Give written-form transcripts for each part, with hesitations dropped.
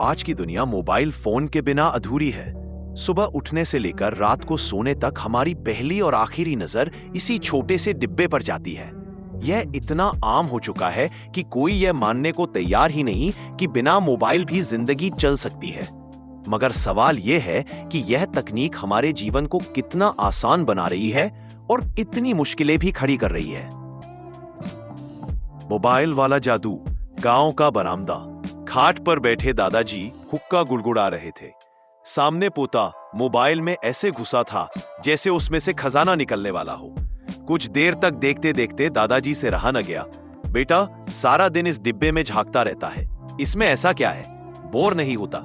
आज की दुनिया मोबाइल फोन के बिना अधूरी है। सुबह उठने से लेकर रात को सोने तक हमारी पहली और आखिरी नजर इसी छोटे से डिब्बे पर जाती है। यह इतना आम हो चुका है कि कोई यह मानने को तैयार ही नहीं कि बिना मोबाइल भी जिंदगी चल सकती है। मगर सवाल यह है कि यह तकनीक हमारे जीवन को कितना आसान बना रही है और इतनी मुश्किलें भी खड़ी कर रही है। मोबाइल वाला जादू। गांव का बरामदा। खाट पर बैठे दादाजी हुक्का गुड़गुड़ा रहे थे। सामने पोता मोबाइल में ऐसे घुसा था जैसे उसमें से खजाना निकलने वाला हो। कुछ देर तक देखते देखते दादाजी से रहा न गया। बेटा, सारा दिन इस डिब्बे में झांकता रहता है, इसमें ऐसा क्या है? बोर नहीं होता?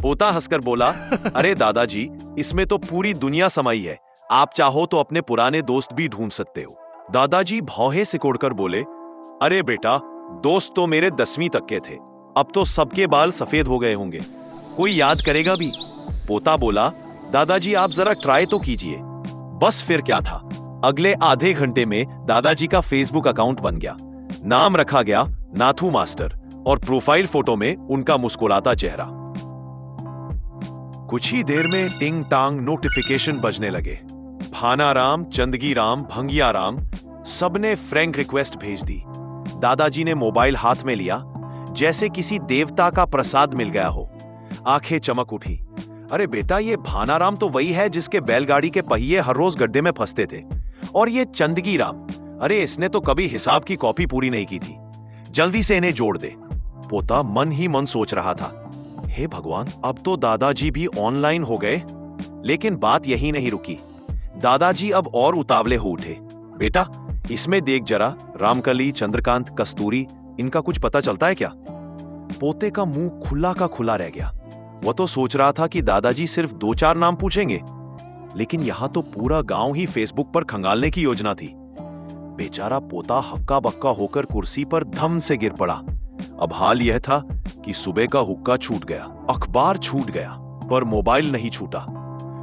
पोता हंसकर बोला, अरे दादाजी, इसमें तो पूरी दुनिया समाई है। आप चाहो तो अपने पुराने दोस्त भी ढूंढ सकते हो। दादाजी भौहे सिकोड़कर बोले, अरे बेटा, दोस्त तो मेरे 10वीं तक के थे, अब तो सबके बाल सफेद हो गए होंगे, कोई याद करेगा भी? पोता बोला, दादाजी आप जरा ट्राई तो कीजिए। बस फिर क्या था, अगले आधे घंटे में दादाजी का फेसबुक अकाउंट बन गया। नाम रखा गया नाथू मास्टर और प्रोफाइल फोटो में उनका मुस्कुराता चेहरा। कुछ ही देर में टिंग टांग नोटिफिकेशन बजने लगे। भानाराम, चंदगीराम, भंगियाराम सबने फ्रेंड रिक्वेस्ट भेज दी। दादाजी ने मोबाइल हाथ में लिया, जैसे किसी देवता का प्रसाद मिल गया हो। आंखें चमक उठी। अरे बेटा, ये भानाराम तो वही है जिसके बैलगाड़ी के पहिए हर रोज गड्ढे में फंसते थे। और ये चंदगीराम, अरे इसने तो कभी हिसाब की कॉपी पूरी नहीं की थी। जल्दी से इन्हें जोड़ दे। पोता मन ही मन सोच रहा था, हे भगवान, अब तो दादाजी भी ऑनलाइन हो गए। लेकिन बात यही नहीं रुकी। दादाजी अब और उतावले हो उठे। बेटा, इसमें देख जरा, रामकली, चंद्रकांत, कस्तूरी, इनका कुछ पता चलता है क्या? पोते का मुंह खुला का खुला रह गया। वह तो सोच रहा था कि दादाजी सिर्फ 2-4 नाम पूछेंगे, लेकिन यहां तो पूरा गांव ही फेसबुक पर खंगालने की योजना थी। बेचारा पोता हक्का बक्का होकर कुर्सी पर धम से गिर पड़ा। अब हाल यह था कि सुबह का हुक्का छूट गया, अखबार छूट गया, पर मोबाइल नहीं छूटा।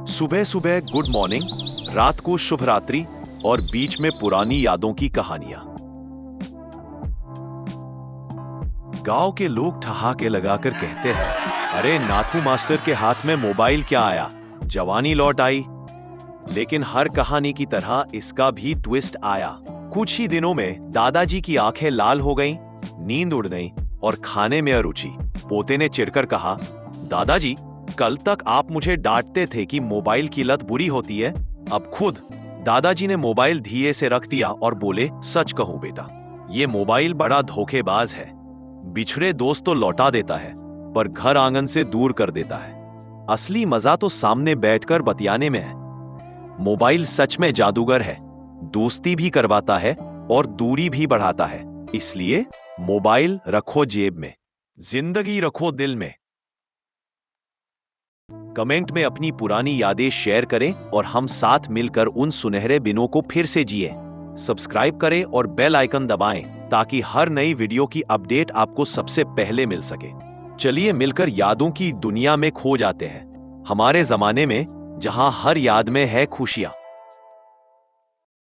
सुबह सुबह गुड मॉर्निंग, रात को शुभ रात्रि और बीच में पुरानी यादों की कहानियां। गांव के लोग ठहाके लगाकर कहते हैं, अरे नाथू मास्टर के हाथ में मोबाइल क्या आया, जवानी लौट आई। लेकिन हर कहानी की तरह इसका भी ट्विस्ट आया। कुछ ही दिनों में दादाजी की आंखें लाल हो गईं, नींद उड़ गई और खाने में अरुचि। पोते ने चिढ़कर कहा, दादाजी, कल तक आप मुझे डांटते थे कि मोबाइल की लत बुरी होती है, अब खुद। दादाजी ने मोबाइल धीरे से रख दिया और बोले, सच कहो बेटा, ये मोबाइल बड़ा धोखेबाज है। बिछड़े दोस्त तो लौटा देता है, पर घर आंगन से दूर कर देता है। असली मजा तो सामने बैठकर बतियाने में है। मोबाइल सच में जादूगर है, दोस्ती भी करवाता है और दूरी भी बढ़ाता है। इसलिए मोबाइल रखो जेब में, जिंदगी रखो दिल में। कमेंट में अपनी पुरानी यादें शेयर करें और हम साथ मिलकर उन सुनहरे दिनों को फिर से जिए। सब्सक्राइब करें और बेल आइकन दबाएं ताकि हर नई वीडियो की अपडेट आपको सबसे पहले मिल सके। चलिए मिलकर यादों की दुनिया में खो जाते हैं, हमारे जमाने में जहां हर याद में है खुशियां।